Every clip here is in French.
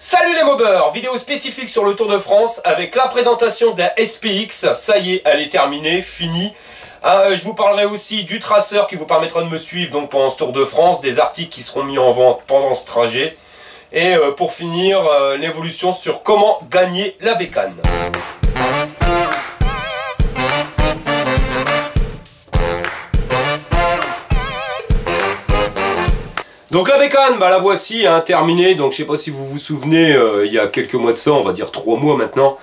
Salut les mobbers, vidéo spécifique sur le Tour de France avec la présentation de la SPX. Ça y est, elle est terminée, finie. Je vous parlerai aussi du traceur qui vous permettra de me suivre donc pendant ce Tour de France, des articles qui seront mis en vente pendant ce trajet. Et pour finir, l'évolution sur comment gagner la bécane. Donc la bécane, la voici, terminée. Donc je sais pas si vous vous souvenez, il y a quelques mois de ça, on va dire 3 mois maintenant,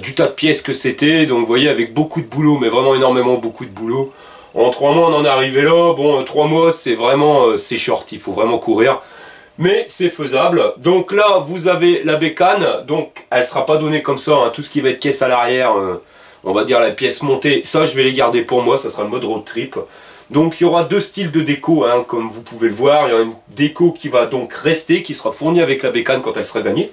du tas de pièces que c'était. Donc vous voyez, avec beaucoup de boulot, mais vraiment énormément beaucoup de boulot. En 3 mois on en est arrivé là. Bon, 3 mois c'est vraiment, c'est short, il faut vraiment courir. Mais c'est faisable. Donc là vous avez la bécane, donc elle sera pas donnée comme ça, tout ce qui va être caisse à l'arrière, on va dire la pièce montée, ça je vais les garder pour moi, ça sera le mode road trip. Donc il y aura deux styles de déco, comme vous pouvez le voir. Il y aura une déco qui va donc rester, qui sera fournie avec la bécane quand elle sera gagnée.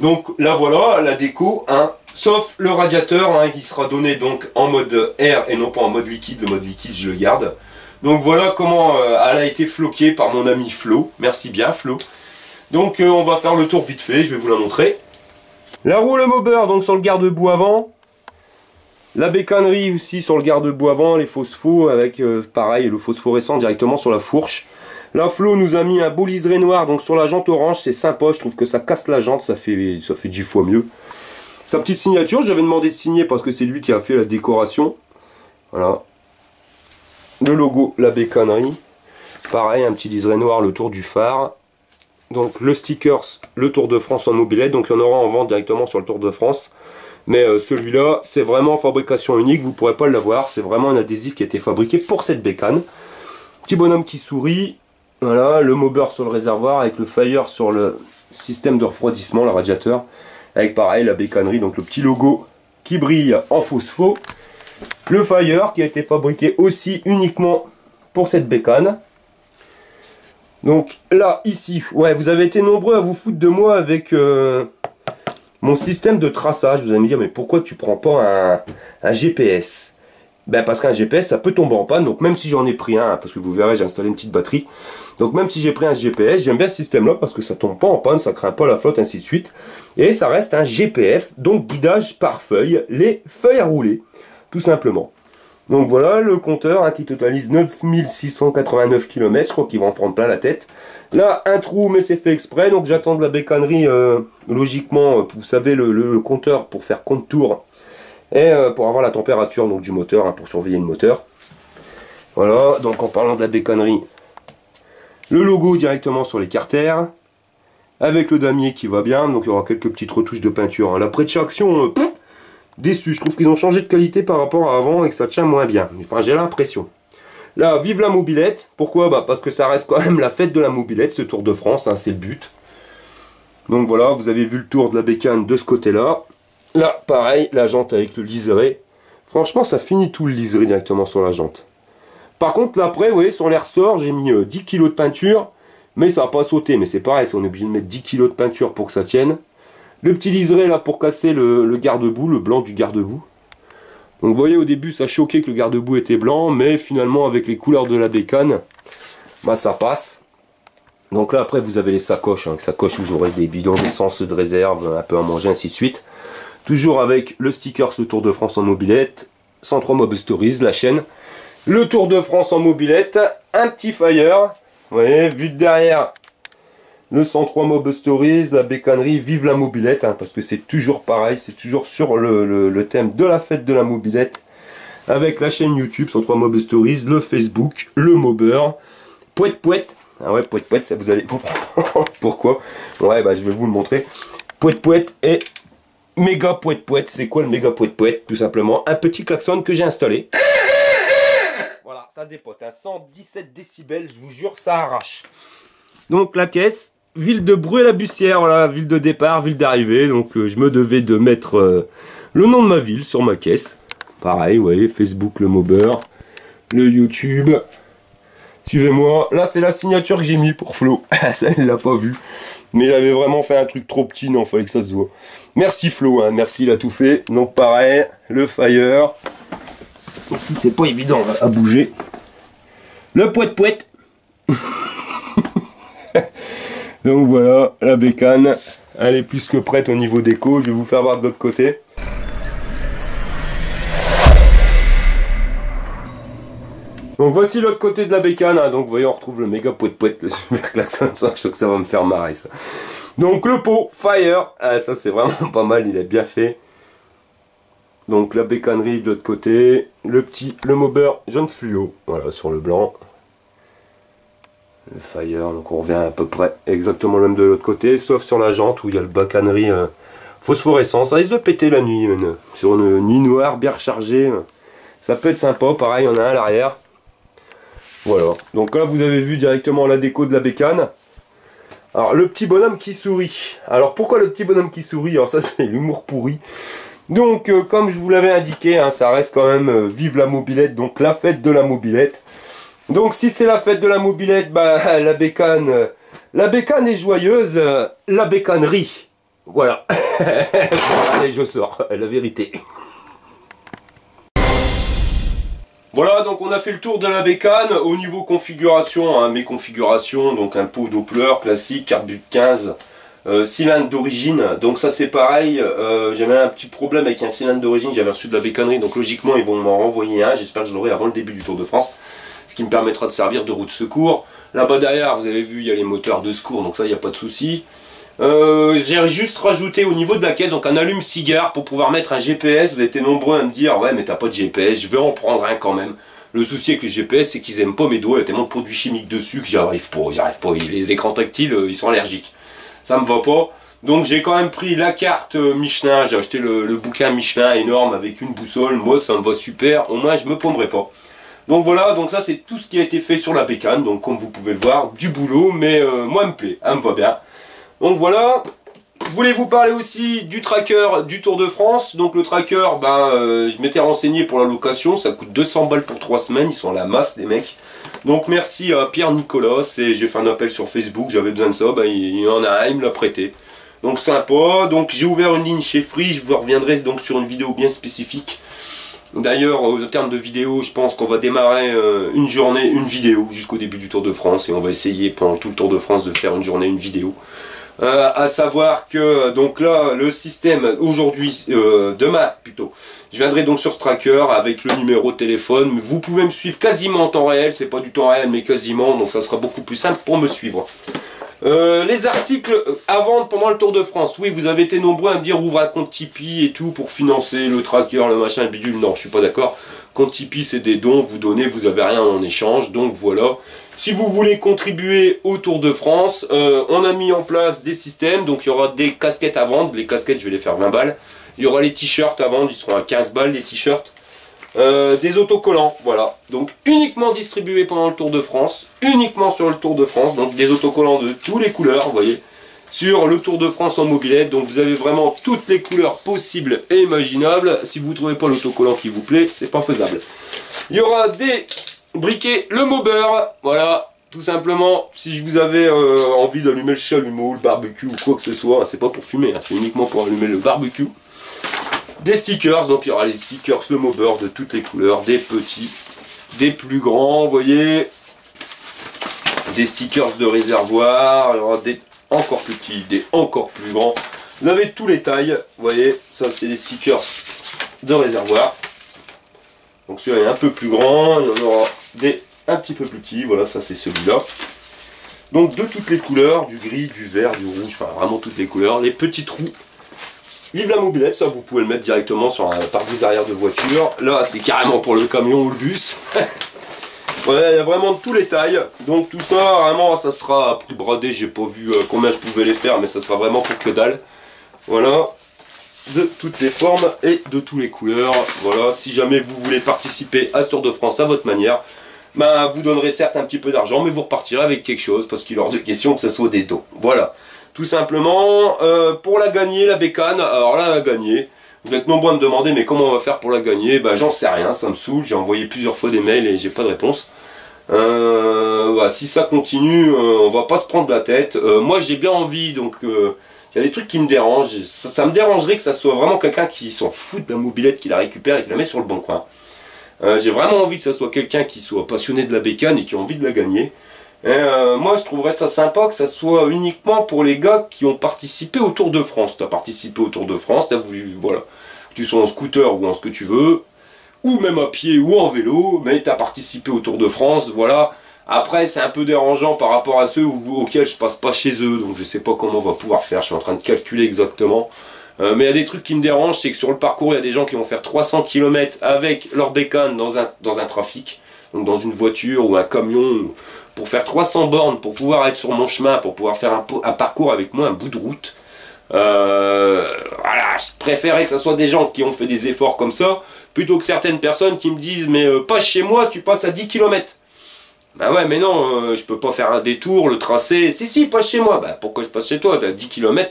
Donc là voilà, la déco, sauf le radiateur qui sera donné donc en mode air et non pas en mode liquide. Le mode liquide je le garde. Donc voilà comment elle a été floquée par mon ami Flo. Merci bien Flo. Donc on va faire le tour vite fait, je vais vous la montrer. La roue le mobber donc sur le garde-boue avant. La bécannerie aussi sur le garde-boue avant, les phosphos avec pareil le phosphorescent directement sur la fourche. Là Flo nous a mis un beau liseré noir donc sur la jante orange, c'est sympa, je trouve que ça casse la jante, ça fait 10 fois mieux. Sa petite signature, j'avais demandé de signer parce que c'est lui qui a fait la décoration. Voilà. Le logo, la bécannerie. Pareil, un petit liseré noir le tour du phare. Donc le sticker, le Tour de France en mobilette, donc il y en aura en vente directement sur le Tour de France. Mais celui-là, c'est vraiment fabrication unique, vous ne pourrez pas l'avoir. C'est vraiment un adhésif qui a été fabriqué pour cette bécane. Petit bonhomme qui sourit. Voilà, le mobber sur le réservoir avec le fire sur le système de refroidissement, le radiateur. Avec pareil, la bécannerie, donc le petit logo qui brille en phospho. Le fire qui a été fabriqué aussi uniquement pour cette bécane. Donc là, ici, ouais, vous avez été nombreux à vous foutre de moi avec... mon système de traçage. Vous allez me dire, mais pourquoi tu prends pas un GPS? Ben parce qu'un GPS ça peut tomber en panne, donc même si j'en ai pris un, parce que vous verrez j'ai installé une petite batterie, donc même si j'ai pris un GPS, j'aime bien ce système là parce que ça tombe pas en panne, ça craint pas la flotte, ainsi de suite, et ça reste un GPF, donc guidage par feuille, les feuilles à rouler, tout simplement. Donc voilà le compteur qui totalise 9689 km, je crois qu'il va en prendre plein la tête. Là un trou mais c'est fait exprès, donc j'attends de la bécannerie logiquement, vous savez le compteur pour faire compte tour et pour avoir la température donc, du moteur, pour surveiller le moteur. Voilà, donc en parlant de la bécannerie, le logo directement sur les carters, avec le damier qui va bien, donc il y aura quelques petites retouches de peinture. La pré-traction, déçu, je trouve qu'ils ont changé de qualité par rapport à avant et que ça tient moins bien, enfin j'ai l'impression. Là, vive la mobilette. Pourquoi? Parce que ça reste quand même la fête de la mobilette, ce Tour de France, c'est le but. Donc voilà, vous avez vu le tour de la bécane de ce côté-là. Là, pareil, la jante avec le liseré. Franchement, ça finit tout le liseré directement sur la jante. Par contre, là, après, vous voyez, sur les ressorts, j'ai mis 10 kg de peinture, mais ça n'a pas sauté. Mais c'est pareil, on est obligé de mettre 10 kg de peinture pour que ça tienne. Le petit liseré, là, pour casser le garde-boue, le blanc du garde-boue. Donc vous voyez au début ça choquait que le garde-boue était blanc, mais finalement avec les couleurs de la bécane, ça passe. Donc là après vous avez les sacoches, sacoches où j'aurai des bidons d'essence de réserve, un peu à manger, ainsi de suite. Toujours avec le sticker le Tour de France en mobilette, 103 Mob Stories, la chaîne. Le Tour de France en mobilette, un petit fire, vous voyez, vu de derrière. Le 103 Mob Stories, la bécannerie, vive la mobilette, parce que c'est toujours pareil, c'est toujours sur le thème de la fête de la mobilette, avec la chaîne YouTube 103 Mob Stories, le Facebook, le mobber, pouette pouette, ouais pouette pouette, ça vous allez pourquoi? Ouais je vais vous le montrer, pouette pouette et méga pouette pouette. C'est quoi le méga pouette pouette? Tout simplement un petit klaxon que j'ai installé. Voilà, ça dépote, 117 décibels, je vous jure ça arrache. Donc la caisse, ville de Bruay-la-Bussière, voilà, ville de départ, ville d'arrivée. Donc je me devais de mettre le nom de ma ville sur ma caisse. Pareil, vous voyez, Facebook le mobber, le YouTube. Suivez-moi. Là c'est la signature que j'ai mis pour Flo. Ça il l'a pas vu. Mais il avait vraiment fait un truc trop petit, non, fallait que ça se voit. Merci Flo, merci, il a tout fait. Donc pareil, le fire. Ici c'est pas évident à bouger. Le pouette pouette. Donc voilà, la bécane Elle est plus que prête au niveau déco. Je vais vous faire voir de l'autre côté. Donc voici l'autre côté de la bécane, hein. Donc vous voyez, on retrouve le méga poète-poète, le super klaxon, je sens que ça va me faire marrer ça. Donc le pot Fire, ah, ça c'est vraiment pas mal, il est bien fait. Donc la bécannerie de l'autre côté, le mobber jaune fluo, voilà, sur le blanc. Le Fire, donc on revient à peu près exactement le même de l'autre côté, sauf sur la jante où il y a le bécannerie phosphorescent. Ça risque de péter la nuit, sur une nuit noire bien rechargée, ça peut être sympa, pareil, il y en a un à l'arrière. Voilà, donc là vous avez vu directement la déco de la bécane. Alors le petit bonhomme qui sourit. Alors pourquoi le petit bonhomme qui sourit? Alors ça c'est l'humour pourri. Donc comme je vous l'avais indiqué, hein, ça reste quand même vive la mobilette, donc la fête de la mobilette. Donc si c'est la fête de la mobilette, bah la bécane est joyeuse, la bécannerie. Voilà. Allez, je sors, la vérité. Voilà, donc on a fait le tour de la bécane. Au niveau configuration, hein, mes configurations, donc un pot Doppler classique, carbure 15, cylindre d'origine. Donc ça c'est pareil, j'avais un petit problème avec un cylindre d'origine, j'avais reçu de la bécannerie, donc logiquement ils vont m'en renvoyer un. J'espère que je l'aurai avant le début du Tour de France, ce qui me permettra de servir de roue de secours. Là-bas derrière, vous avez vu, il y a les moteurs de secours, donc ça il n'y a pas de souci. J'ai juste rajouté au niveau de la caisse donc un allume-cigare pour pouvoir mettre un GPS. Vous avez été nombreux à me dire ouais mais t'as pas de GPS, je vais en prendre un quand même. Le souci avec les GPS c'est qu'ils aiment pas mes doigts, il y a tellement de produits chimiques dessus que j'arrive pas. Les écrans tactiles ils sont allergiques, ça me va pas. Donc j'ai quand même pris la carte Michelin, j'ai acheté le bouquin Michelin énorme avec une boussole. Moi ça me va super, au moins je me paumerai pas. Donc voilà, donc ça c'est tout ce qui a été fait sur la bécane. Donc comme vous pouvez le voir, du boulot, mais moi elle me plaît, elle me va bien. Donc voilà, je voulais vous parler aussi du tracker du Tour de France. Donc le tracker, je m'étais renseigné pour la location, ça coûte 200 balles pour 3 semaines, ils sont à la masse les mecs. Donc merci à Pierre Nicolas, et j'ai fait un appel sur Facebook, j'avais besoin de ça, il en a un, il me l'a prêté. Donc sympa, donc j'ai ouvert une ligne chez Free, je vous reviendrai donc sur une vidéo bien spécifique. D'ailleurs, au terme de vidéo, je pense qu'on va démarrer une journée, une vidéo jusqu'au début du Tour de France, et on va essayer pendant tout le Tour de France de faire une journée, une vidéo. À savoir que donc là le système aujourd'hui, demain plutôt, je viendrai donc sur ce tracker avec le numéro de téléphone. Vous pouvez me suivre quasiment en temps réel, c'est pas du temps réel mais quasiment, donc ça sera beaucoup plus simple pour me suivre. Les articles à vendre pendant le Tour de France, oui vous avez été nombreux à me dire ouvre un compte Tipeee et tout pour financer le tracker, le machin, le bidule. Non, je suis pas d'accord. Compte Tipeee c'est des dons, vous donnez, vous avez rien en échange, donc voilà. Si vous voulez contribuer au Tour de France, on a mis en place des systèmes, donc il y aura des casquettes à vendre, les casquettes je vais les faire 20 balles, il y aura les t-shirts à vendre, ils seront à 15 balles les t-shirts, des autocollants, voilà, donc uniquement distribués pendant le Tour de France, uniquement sur le Tour de France, donc des autocollants de toutes les couleurs, vous voyez, sur le Tour de France en mobilette, donc vous avez vraiment toutes les couleurs possibles et imaginables. Si vous ne trouvez pas l'autocollant qui vous plaît, c'est pas faisable. Il y aura des briquet le mobber, voilà, tout simplement. Si vous avez envie d'allumer le chalumeau, le barbecue ou quoi que ce soit, c'est pas pour fumer, hein, c'est uniquement pour allumer le barbecue. Des stickers, donc il y aura les stickers le mobber de toutes les couleurs, des petits, des plus grands, vous voyez, des stickers de réservoir, il y aura des encore plus petits, des encore plus grands. Vous avez tous les tailles, vous voyez, ça c'est des stickers de réservoir. Donc celui-là est un peu plus grand, il y en aura des un petit peu plus petits, voilà, ça c'est celui-là. Donc de toutes les couleurs, du gris, du vert, du rouge, enfin vraiment toutes les couleurs. Les petits trous, vive la mobilette, ça vous pouvez le mettre directement sur un pare-brise arrière de voiture. Là c'est carrément pour le camion ou le bus. Voilà, il y a vraiment de tous les tailles. Donc tout ça, vraiment, ça sera à prix bradé, j'ai pas vu combien je pouvais les faire, mais ça sera vraiment pour que dalle. Voilà. De toutes les formes et de toutes les couleurs. Voilà, si jamais vous voulez participer à ce Tour de France à votre manière, vous donnerez certes un petit peu d'argent, mais vous repartirez avec quelque chose, parce qu'il est hors de question que ce soit des dons. Voilà, tout simplement. Pour la gagner, la bécane, alors là, la gagner, vous êtes nombreux à me demander, mais comment on va faire pour la gagner? J'en sais rien, ça me saoule, j'ai envoyé plusieurs fois des mails et j'ai pas de réponse. Voilà, si ça continue, on va pas se prendre la tête. Moi j'ai bien envie, donc... il y a des trucs qui me dérangent, ça me dérangerait que ça soit vraiment quelqu'un qui s'en fout de la mobilette, qui la récupère et qui la met sur le bon coin. J'ai vraiment envie que ça soit quelqu'un qui soit passionné de la bécane et qui a envie de la gagner. Et moi je trouverais ça sympa que ça soit uniquement pour les gars qui ont participé au Tour de France. Tu as participé au Tour de France, tu as voulu, voilà, que tu sois en scooter ou en ce que tu veux, ou même à pied ou en vélo, mais tu as participé au Tour de France, voilà. Après c'est un peu dérangeant par rapport à ceux auxquels je passe pas chez eux, donc je sais pas comment on va pouvoir faire, je suis en train de calculer exactement. Mais il y a des trucs qui me dérangent, c'est que sur le parcours, il y a des gens qui vont faire 300 km avec leur bécane dans un trafic, donc dans une voiture ou un camion, pour faire 300 bornes, pour pouvoir être sur mon chemin, pour pouvoir faire un parcours avec moi, un bout de route. Voilà, je préférais que ce soit des gens qui ont fait des efforts comme ça, plutôt que certaines personnes qui me disent, mais pas chez moi, tu passes à 10 km. Bah ouais, mais non, je peux pas faire un détour, le tracé. Si, passe chez moi. Bah pourquoi je passe chez toi? T'as 10 km,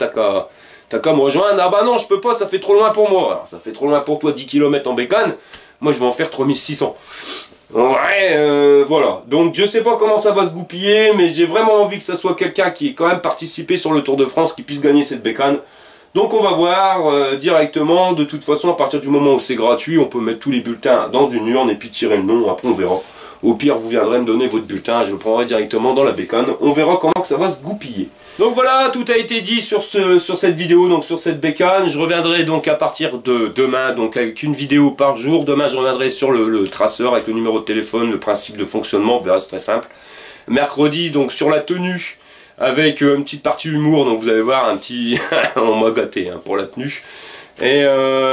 t'as qu'à me rejoindre. Ah bah non, je peux pas, ça fait trop loin pour moi. Alors ça fait trop loin pour toi, 10 km en bécane. Moi je vais en faire 3600. Ouais, voilà. Donc je sais pas comment ça va se goupiller, mais j'ai vraiment envie que ça soit quelqu'un qui ait quand même participé sur le Tour de France, qui puisse gagner cette bécane. Donc on va voir directement. De toute façon, à partir du moment où c'est gratuit, on peut mettre tous les bulletins dans une urne et puis tirer le nom. Après on verra. Au pire, vous viendrez me donner votre bulletin, je le prendrai directement dans la bécane. On verra comment que ça va se goupiller. Donc voilà, tout a été dit sur cette vidéo, donc sur cette bécane. Je reviendrai donc à partir de demain, donc avec une vidéo par jour. Demain, je reviendrai sur le traceur avec le numéro de téléphone, le principe de fonctionnement, vous verrez, c'est très simple. Mercredi, donc sur la tenue, avec une petite partie humour, donc vous allez voir un petit... on m'a gâté hein, pour la tenue. Et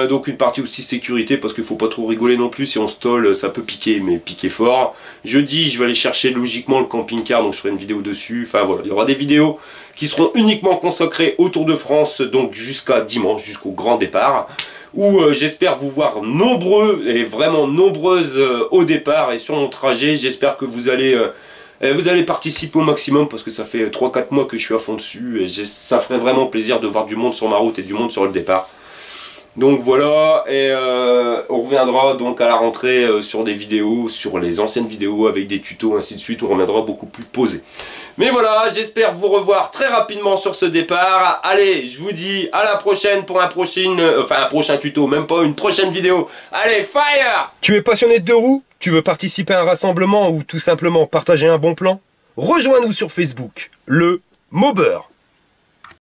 donc une partie aussi sécurité, parce qu'il faut pas trop rigoler non plus, si on stole ça peut piquer, mais piquer fort. Jeudi je vais aller chercher logiquement le camping-car, donc je ferai une vidéo dessus. Enfin voilà, il y aura des vidéos qui seront uniquement consacrées au Tour de France, donc jusqu'à dimanche, jusqu'au grand départ, où j'espère vous voir nombreux, et vraiment nombreuses au départ et sur mon trajet. J'espère que vous allez participer au maximum, parce que ça fait 3-4 mois que je suis à fond dessus, et ça ferait vraiment plaisir de voir du monde sur ma route et du monde sur le départ. Donc voilà, et on reviendra donc à la rentrée sur des vidéos, sur les anciennes vidéos avec des tutos, ainsi de suite. On reviendra beaucoup plus posé. Mais voilà, j'espère vous revoir très rapidement sur ce départ. Allez, je vous dis à la prochaine pour un prochain tuto, même pas une prochaine vidéo. Allez, fire! Tu es passionné de deux roues? Tu veux participer à un rassemblement ou tout simplement partager un bon plan? Rejoins-nous sur Facebook, le Mobber.